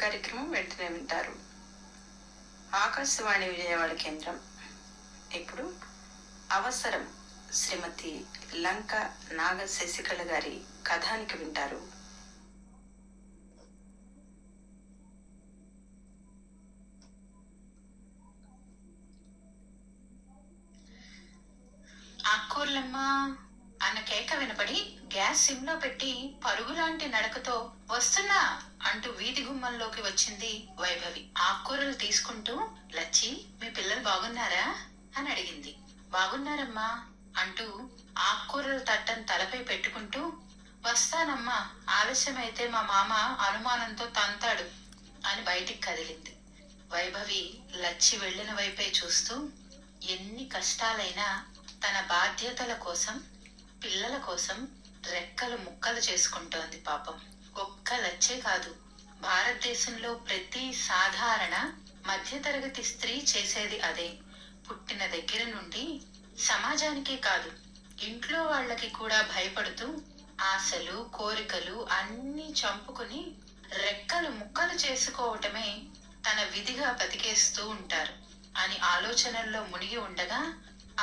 కార్యక్రమం వెంటనే వింటారు. ఆకాశవాణి విజయవాడ కేంద్రం. ఇప్పుడు అవసరం శ్రీమతి లంక నాగ శశికళ గారి కథానికి వింటారు. ఆక్కూర్లమ్మా అన్న కేక వినపడి గ్యాస్ సిమ్లో పెట్టి పరుగులాంటి నడకతో వస్తున్నా అంటూ వీధి గుమ్మంలోకి వచ్చింది వైభవి. ఆక్కూరలు తీసుకుంటూ, లచ్చి మీ పిల్లలు బాగున్నారా అని అడిగింది. బాగున్నారమ్మా అంటూ ఆక్కూరల తట్టను తలపై పెట్టుకుంటూ, వస్తానమ్మా, ఆలస్యమైతే మా మామ అనుమానంతో తంతాడు అని బయటికి కదిలింది. వైభవి లచ్చి వెళ్లిన వైపే చూస్తూ ఎన్ని కష్టాలైనా తన బాధ్యతల కోసం, పిల్లల కోసం రెక్కలు ముక్కలు చేసుకుంటోంది పాపం. ఒక్క లచ్చే కాదు, భారతదేశంలో ప్రతి సాధారణ మధ్యతరగతి స్త్రీ చేసేది అదే. పుట్టిన దగ్గర నుండి సమాజానికే కాదు, ఇంట్లో వాళ్ళకి కూడా భయపడుతూ ఆశలు, కోరికలు అన్నీ చంపుకుని రెక్కలు ముక్కలు చేసుకోవటమే తన విధిగా బతికేస్తూ ఉంటారు అని ఆలోచనల్లో మునిగి ఉండగా,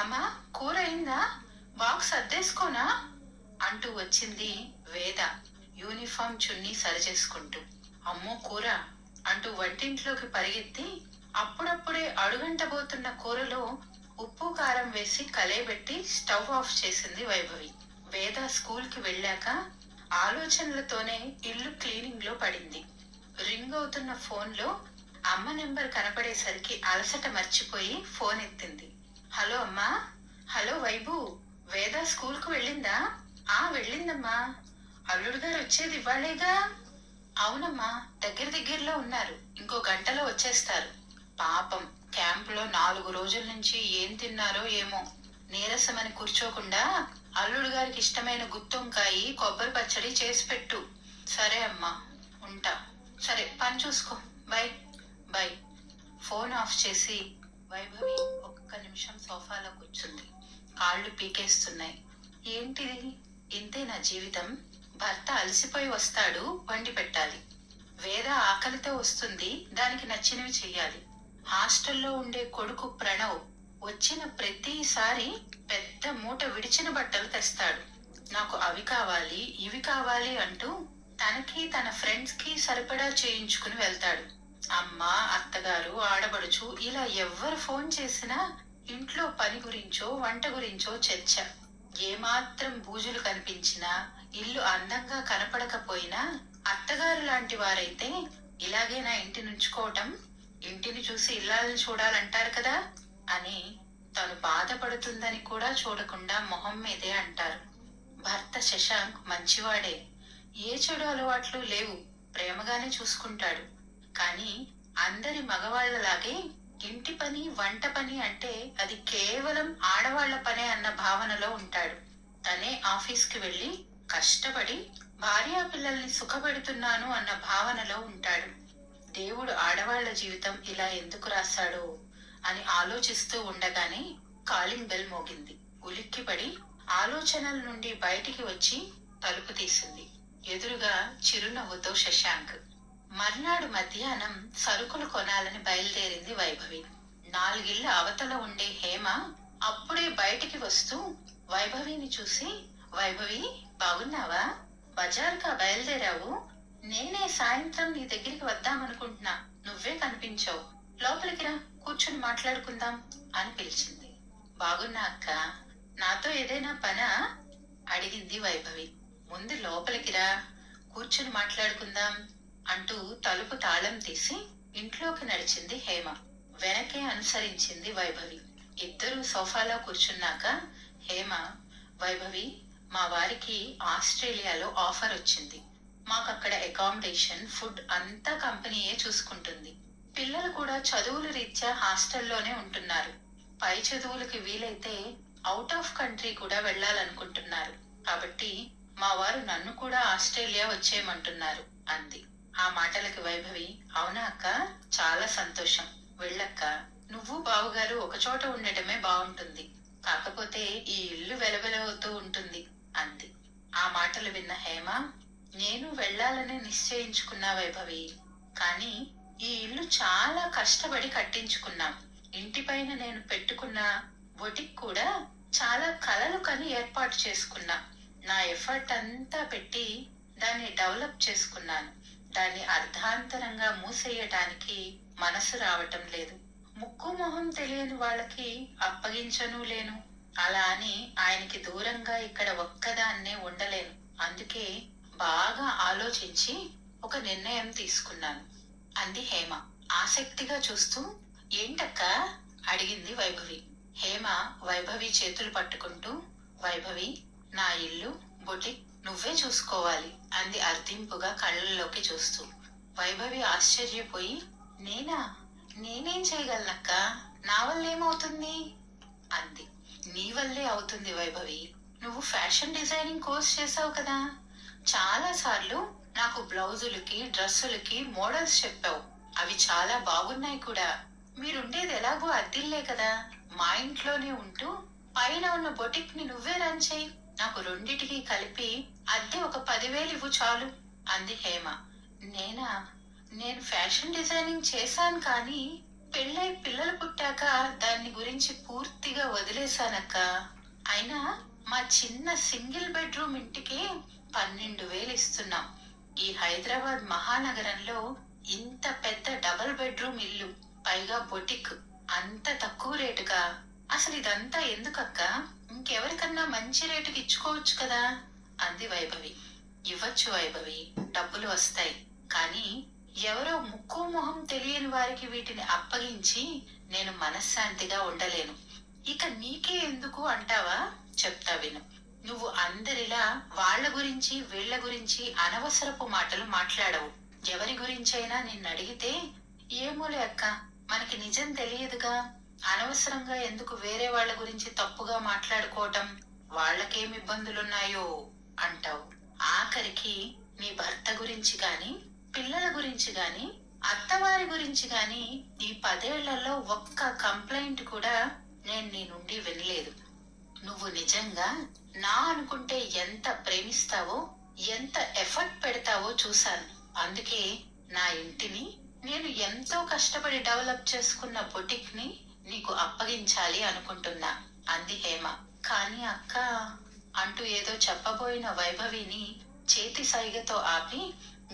అమ్మా కూర అయిందా, బాక్స్ అద్దేసుకోనా అంటూ వచ్చింది వేద యూనిఫామ్ చున్నీ సరిచేసుకుంటూ. అమ్మో కూర అంటూ వంటింట్లోకి పరిగెత్తి అప్పుడప్పుడే అడుగంటబోతున్న కూరలో ఉప్పు కారం వేసి కలయబెట్టి స్టవ్ ఆఫ్ చేసింది వైభవి. వేద స్కూల్ కి వెళ్ళాక ఆలోచనలతోనే ఇల్లు క్లీనింగ్ లో పడింది. రింగ్ అవుతున్న ఫోన్ లో అమ్మ నెంబర్ కనపడేసరికి అలసట మర్చిపోయి ఫోన్ ఎత్తింది. హలో అమ్మా. హలో వైభు, వేద స్కూల్ కు వెళ్ళిందా? వెళ్ళిందమ్మా. అల్లుడు గారు వచ్చేది ఇవ్వాలేగా? అవునమ్మా, దగ్గరలో ఉన్నారు, ఇంకో గంటలో వచ్చేస్తారు. పాపం క్యాంపులో 4 రోజుల నుంచి ఏం తిన్నారో ఏమో, నీరసమని కూర్చోకుండా అల్లుడు గారికి ఇష్టమైన గుత్తొంకాయి, కొబ్బరి పచ్చడి చేసి పెట్టు. సరే అమ్మా, ఉంటా. సరే, పని చూసుకో. By by. ఫోన్ ఆఫ్ చేసి వైభవి ఒక్క నిమిషం సోఫాలో కూర్చుంది. కాళ్ళు పీకేస్తున్నాయి. ఏంటిది, ఇంతే నా జీవితం? భర్త అలసిపోయి వస్తాడు, వండి పెట్టాలి. వేద ఆకలితో వస్తుంది, దానికి నచ్చినవి చెయ్యాలి. హాస్టల్లో ఉండే కొడుకు ప్రణవ్ వచ్చిన ప్రతిసారి పెద్ద మూట విడిచిన బట్టలు తెస్తాడు. నాకు అవి కావాలి, ఇవి కావాలి అంటూ తనకి తన ఫ్రెండ్స్ కి సరిపడా చేయించుకుని వెళ్తాడు. అమ్మ, అత్తగారు, ఆడబడుచు ఇలా ఎవ్వరు ఫోన్ చేసినా ఇంట్లో పని గురించో వంట గురించో చర్చ. ఏమాత్రం బూజులు కనిపించినా, ఇల్లు అందంగా కనపడకపోయినా అత్తగారు లాంటి వారైతే ఇలాగే నా ఇంటి నుంచుకోవటం, ఇంటిని చూసి ఇల్లాలని చూడాలంటారు కదా అని తను బాధపడుతుందని కూడా చూడకుండా మొహం మీదే అంటారు. భర్త శశాంక్ మంచివాడే, ఏ చెడు అలవాట్లు లేవు, ప్రేమగానే చూసుకుంటాడు. కానీ అందరి మగవాళ్లలాగే ఇంటి పని, వంట పని అంటే అది కేవలం ఆడవాళ్ల పనే అన్న భావనలో ఉంటాడు. తనే ఆఫీస్కి వెళ్లి కష్టపడి భార్యా పిల్లల్ని సుఖపెడుతున్నాను అన్న భావనలో ఉంటాడు. దేవుడు ఆడవాళ్ల జీవితం ఇలా ఎందుకు రాశాడో అని ఆలోచిస్తూ ఉండగానే కాలింగ్ బెల్ మోగింది. ఉలిక్కిపడి ఆలోచనల నుండి బయటికి వచ్చి తలుపు తీసింది. ఎదురుగా చిరునవ్వుతో శశాంక్. మర్నాడు మధ్యాహ్నం సరుకులు కొనాలని బయలుదేరింది వైభవి. 4 ఇళ్ల అవతల ఉండే హేమ అప్పుడే బయటికి వస్తూ వైభవిని చూసి, వైభవి బాగున్నావా? బజార్కా బయలుదేరావు? నేనే సాయంత్రం నీ దగ్గరికి వద్దామనుకుంటున్నా, నువ్వే కనిపించావు. లోపలికి రా, కూర్చుని మాట్లాడుకుందాం అని పిలిచింది. బాగున్నా అక్క, నాతో ఏదైనా పనా అడిగింది వైభవి. ముందు లోపలికి రా, కూర్చుని మాట్లాడుకుందాం అంటూ తలుపు తాళం తీసి ఇంట్లోకి నడిచింది హేమ. వెనకే అనుసరించింది వైభవి. ఇద్దరూ సోఫాలో కూర్చున్నాక హేమ, వైభవి, మా వారికి ఆస్ట్రేలియాలో ఆఫర్ వచ్చింది. మాకక్కడ అకామిడేషన్, ఫుడ్ అంతా కంపెనీయే చూసుకుంటుంది. పిల్లలు కూడా చదువుల రీత్యా హాస్టల్లోనే ఉంటున్నారు. పై చదువులకి వీలైతే అవుట్ ఆఫ్ కంట్రీ కూడా వెళ్లాలనుకుంటున్నారు. కాబట్టి మా వారు నన్ను కూడా ఆస్ట్రేలియా వచ్చేయమంటున్నారు అంది. ఆ మాటలకి వైభవి, అవునా అక్క, చాలా సంతోషం, వెళ్ళక్క. నువ్వు బావగారు ఒకచోట ఉండటమే బాగుంటుంది, కాకపోతే ఈ ఇల్లు వెలవెలవుతూ ఉంటుంది అంది. ఆ మాటలు విన్న హేమ, నేను వెళ్లాలని నిశ్చయించుకున్నా వైభవి, కానీ ఈ ఇల్లు చాలా కష్టపడి కట్టించుకున్నాం. ఇంటిపైన నేను పెట్టుకున్న బొటిక్ కూడా చాలా కలలు కని ఏర్పాటు చేసుకున్నా. నా ఎఫర్ట్ అంతా పెట్టి దాన్ని డెవలప్ చేసుకున్నాను. దాన్ని అర్ధాంతరంగా మూసేయటానికి మనసు రావటం లేదు. ముక్కు మొహం తెలియని వాళ్ళకి అప్పగించను లేను. అలా అని ఆయనకి దూరంగా ఇక్కడ ఒక్కదాన్నే ఉండలేను. అందుకే బాగా ఆలోచించి ఒక నిర్ణయం తీసుకున్నాను అంది హేమ ఆసక్తిగా చూస్తూ. ఏంటక్క అడిగింది వైభవి. హేమ వైభవి చేతులు పట్టుకుంటూ, వైభవి, నా ఇల్లు బొటిక్ నువ్వే చూసుకోవాలి అంది అర్థింపుగా కళ్ళల్లోకి చూస్తూ. వైభవి ఆశ్చర్యపోయి, నేనా? నేనేం చేయగలనక్క? నా వల్ల ఏమవుతుంది అంది. నీ వల్లే అవుతుంది వైభవి. నువ్వు ఫ్యాషన్ డిజైనింగ్ కోర్స్ చేసావు కదా. చాలా సార్లు నాకు బ్లౌజులకి డ్రెస్సులకి మోడల్స్ చెప్పావు. అవి చాలా బాగున్నాయి కూడా. మీరుండేది ఎలాగో అద్దిల్లే కదా. మా ఇంట్లోనే ఉంటూ పైన ఉన్న బొటిక్ ని నువ్వే రన్ చేయి. నాకు రెండిటికి కలిపి అద్దె ఒక 10,000 ఇవ్వు చాలు అంది హేమ. నేనా? నేను ఫ్యాషన్ డిజైనింగ్ చేశాను, కానీ పెళ్ళై పిల్లలు పుట్టాక దాన్ని గురించి పూర్తిగా వదిలేశానక్క. అయినా మా చిన్న సింగిల్ బెడ్రూమ్ ఇంటికి 12,000 ఇస్తున్నాం. ఈ హైదరాబాద్ మహానగరంలో ఇంత పెద్ద డబుల్ బెడ్రూమ్ ఇల్లు, పైగా బొటిక్, అంత తక్కువ రేటుగా? అసలు ఇదంతా ఎందుకక్క? ఇంకెవరికన్నా మంచి రేటుకి ఇచ్చుకోవచ్చు కదా అంది వైభవి. ఇవ్వచ్చు వైభవి, డబ్బులు వస్తాయి. కానీ ఎవరో ముక్కు మొహం తెలియని వారికి వీటిని అప్పగించి నేను మనశ్శాంతిగా ఉండలేను. ఇక నీకే ఎందుకు అంటావా? చెప్తా విను. నువ్వు అందరిలా వాళ్ళ గురించి వీళ్ళ గురించి అనవసరపు మాటలు మాట్లాడవు. ఎవరి గురించైనా నిన్ను అడిగితే, ఏమోలే అక్క, మనకి నిజం తెలియదుగా, అనవసరంగా ఎందుకు వేరే వాళ్ళ గురించి తప్పుగా మాట్లాడుకోవటం, వాళ్ళకేం ఇబ్బందులున్నాయో అంటావు. ఆఖరికి నీ భర్త గురించి గాని, పిల్లల గురించి గాని, అత్తవారి గురించి గాని ఈ 10 ఏళ్లలో ఒక్క కంప్లైంట్ కూడా నేను నీ నుండి వినలేదు. నువ్వు నిజంగా నా అనుకుంటే ఎంత ప్రేమిస్తావో, ఎంత ఎఫర్ట్ పెడతావో చూశాను. అందుకే నా ఇంటిని, నేను ఎంతో కష్టపడి డెవలప్ చేసుకున్న బొటిక్ ని నీకు అప్పగించాలి అనుకుంటున్నా అంది హేమ. కానీ అక్క అంటూ ఏదో చెప్పబోయిన వైభవిని చేతి సైగతో ఆపి,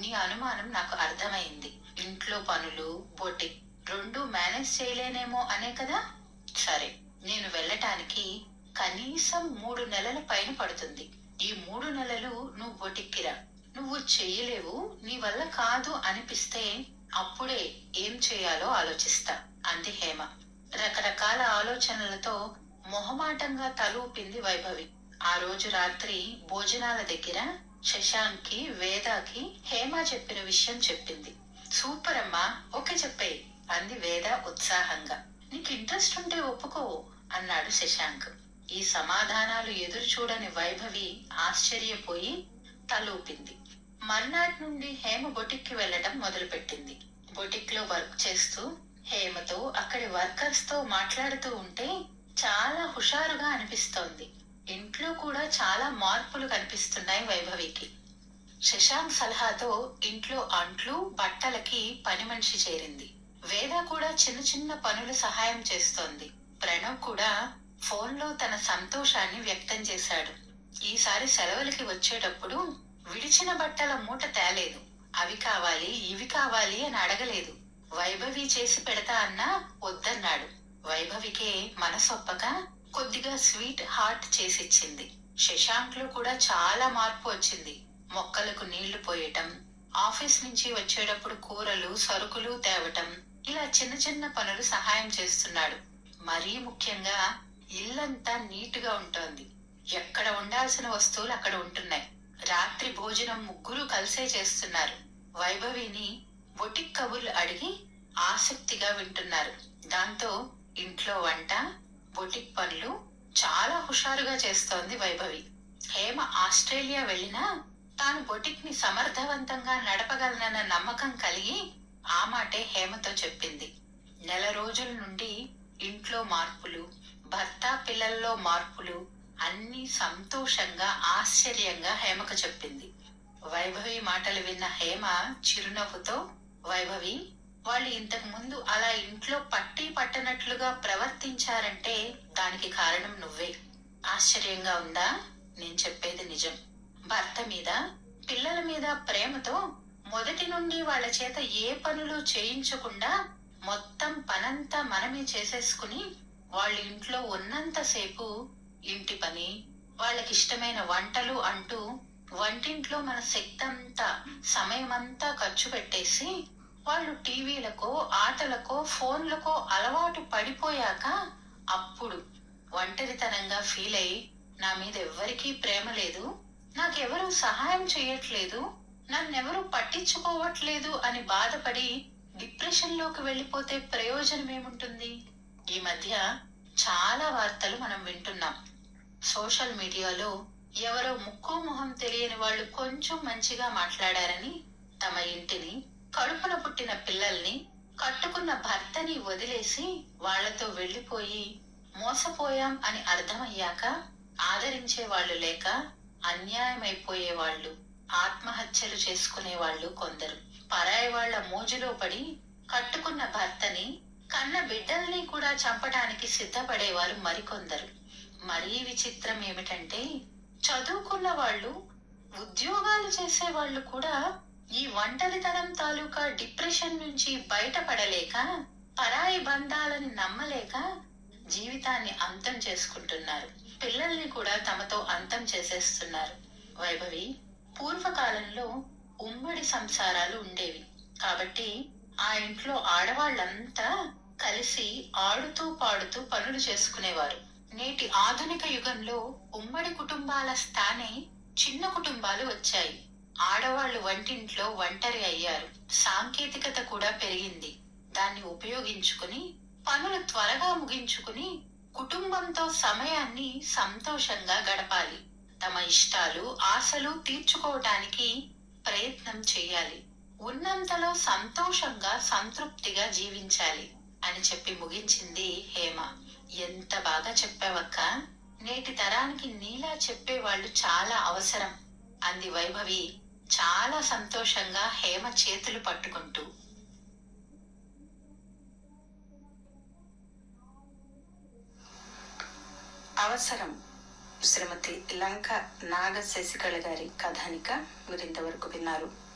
నీ అనుమానం నాకు అర్థమైంది. ఇంట్లో పనులు, బొటిక్ రెండూ మేనేజ్ చేయలేనేమో అనే కదా. సరే, నేను వెళ్ళటానికి కనీసం 3 నెలల పైన పడుతుంది. ఈ 3 నెలలు నువ్వు బొటిక్కిరా. నువ్వు చెయ్యలేవు, నీ వల్ల కాదు అనిపిస్తే అప్పుడే ఏం చేయాలో ఆలోచిస్తా అంది హేమ. రకరకాల ఆలోచనలతో మొహమాటంగా తలూపింది వైభవి. ఆ రోజు రాత్రి భోజనాల దగ్గర శశాంక్ కి, వేదాకి హేమ చెప్పిన విషయం చెప్పింది. సూపర్ అమ్మా, ఓకే చెప్పే అంది వేద ఉత్సాహంగా. నీకు ఇంట్రెస్ట్ ఉంటే ఒప్పుకో అన్నాడు శశాంక్. ఈ సమాధానాలు ఎదురు చూడని వైభవి ఆశ్చర్యపోయి తలూపింది. మర్నాటి నుండి హేమ బొటిక్ కి వెళ్లడం మొదలుపెట్టింది. బొటిక్ లో వర్క్ చేస్తూ హేమతో, అక్కడి వర్కర్స్ తో మాట్లాడుతూ ఉంటే చాలా హుషారుగా అనిపిస్తోంది. ఇంట్లో కూడా చాలా మార్పులు కనిపిస్తున్నాయి వైభవికి. శశాంక్ సలహాతో ఇంట్లో అంట్లు, బట్టలకి పని మనిషి చేరింది. వేద కూడా చిన్న చిన్న పనులు సహాయం చేస్తోంది. ప్రణవ్ కూడా ఫోన్లో తన సంతోషాన్ని వ్యక్తం చేశాడు. ఈసారి సెలవులకి వచ్చేటప్పుడు విడిచిన బట్టల మూట తేలేదు. అవి కావాలి, ఇవి కావాలి అని అడగలేదు. వైభవి చేసి పెడతా అన్నా వద్దన్నాడు. వైభవికే మనసొప్పక కొద్దిగా స్వీట్ హార్ట్ చేసిచ్చింది. శశాంక్ లో కూడా చాలా మార్పు వచ్చింది. మొక్కలకు నీళ్లు పోయటం, ఆఫీస్ నుంచి వచ్చేటప్పుడు కూరలు, సరుకులు తేవటం, ఇలా చిన్న చిన్న పనులు సహాయం చేస్తున్నాడు. మరీ ముఖ్యంగా ఇల్లంతా నీటుగా ఉంటోంది. ఎక్కడ ఉండాల్సిన వస్తువులు అక్కడ ఉంటున్నాయి. రాత్రి భోజనం ముగ్గురు కలిసే చేస్తున్నారు. వైభవిని బొటిక్ కబుర్లు అడిగి ఆసక్తిగా వింటున్నారు. దాంతో ఇంట్లో వంట, బొటిక్ పనులు చాలా హుషారుగా చేస్తోంది వైభవి. హేమ ఆస్ట్రేలియా వెళ్ళినా తాను బొటిక్ ని సమర్థవంతంగా నడపగలనన్న నమ్మకం కలిగి ఆ మాటే హేమతో చెప్పింది. నెల రోజుల నుండి ఇంట్లో మార్పులు, భర్త పిల్లల్లో మార్పులు అన్ని సంతోషంగా, ఆశ్చర్యంగా హేమకు చెప్పింది. వైభవి మాటలు విన్న హేమ చిరునవ్వుతో, వైభవి, వాళ్ళు ఇంతకు ముందు అలా ఇంట్లో పట్టి పట్టనట్లుగా ప్రవర్తించారంటే దానికి కారణం నువ్వే. ఆశ్చర్యంగా ఉందా? నేను చెప్పేది నిజం. భర్త మీద, పిల్లల మీద ప్రేమతో మొదటి నుండి వాళ్ళ చేత ఏ పనులు చేయించకుండా మొత్తం పనంతా మనమే చేసేసుకుని వాళ్ళ ఇంట్లో ఉన్నంతసేపు ఇంటి పని, వాళ్ళకిష్టమైన వంటలు అంటూ వంటింట్లో మన శక్తి అంతా, సమయమంతా ఖర్చు పెట్టేసి వాళ్ళు టీవీలకో, ఆటలకో, ఫోన్లకో అలవాటు పడిపోయాక అప్పుడు ఒంటరితనంగా ఫీల్ అయి నా మీద ఎవ్వరికీ ప్రేమ లేదు, నాకెవరూ సహాయం చేయట్లేదు, నన్నెవరూ పట్టించుకోవట్లేదు అని బాధపడి డిప్రెషన్ లోకి వెళ్ళిపోతే ప్రయోజనం ఏముంటుంది? ఈ మధ్య చాలా వార్తలు మనం వింటున్నాం. సోషల్ మీడియాలో ఎవరో ముక్కు మొహం తెలియని వాళ్ళు కొంచెం మంచిగా మాట్లాడారని తమ ఇంటిని, కడుపున పుట్టిన పిల్లల్ని, కట్టుకున్న భర్తని వదిలేసి వాళ్లతో వెళ్లిపోయి మోసపోయాం అని అర్థమయ్యాక ఆదరించే వాళ్ళు లేక అన్యాయమైపోయే వాళ్ళు, ఆత్మహత్యలు చేసుకునే వాళ్ళు కొందరు. పరాయి వాళ్ల మోజులో పడి కట్టుకున్న భర్తని, కన్న బిడ్డల్ని కూడా చంపడానికి సిద్ధపడేవారు మరికొందరు. మరీ విచిత్రం ఏమిటంటే చదువుకున్న వాళ్ళు, ఉద్యోగాలు చేసే వాళ్ళు కూడా ఈ ఒంటరితనం తాలూకా డిప్రెషన్ నుంచి బయటపడలేక, పరాయి బంధాలని నమ్మలేక జీవితాన్ని అంతం చేసుకుంటున్నారు. పిల్లల్ని కూడా తమతో అంతం చేసేస్తున్నారు. వైభవి, పూర్వకాలంలో ఉమ్మడి సంసారాలు ఉండేవి కాబట్టి ఆ ఇంట్లో ఆడవాళ్ళంతా కలిసి ఆడుతూ పాడుతూ పనులు చేసుకునేవారు. నేటి ఆధునిక యుగంలో ఉమ్మడి కుటుంబాల స్థానే చిన్న కుటుంబాలు వచ్చాయి. ఆడవాళ్లు వంటింట్లో ఒంటరి అయ్యారు. సాంకేతికత కూడా పెరిగింది. దాన్ని ఉపయోగించుకుని పనులు త్వరగా ముగించుకుని కుటుంబంతో సమయాన్ని సంతోషంగా గడపాలి. తమ ఇష్టాలు, ఆశలు తీర్చుకోవటానికి ప్రయత్నం చేయాలి. ఉన్నంతలో సంతోషంగా, సంతృప్తిగా జీవించాలి అని చెప్పి ముగించింది హేమ. ఎంత బాగా చెప్పావక్క. నేటి తరానికి నీలా చెప్పేవాళ్ళు చాలా అవసరం అంది వైభవి చాలా సంతోషంగా హేమ చేతులు పట్టుకుంటూ. అవసరం శ్రీమతి లంక నాగ శశికళ గారి కథానిక మీరింతవరకు విన్నారు.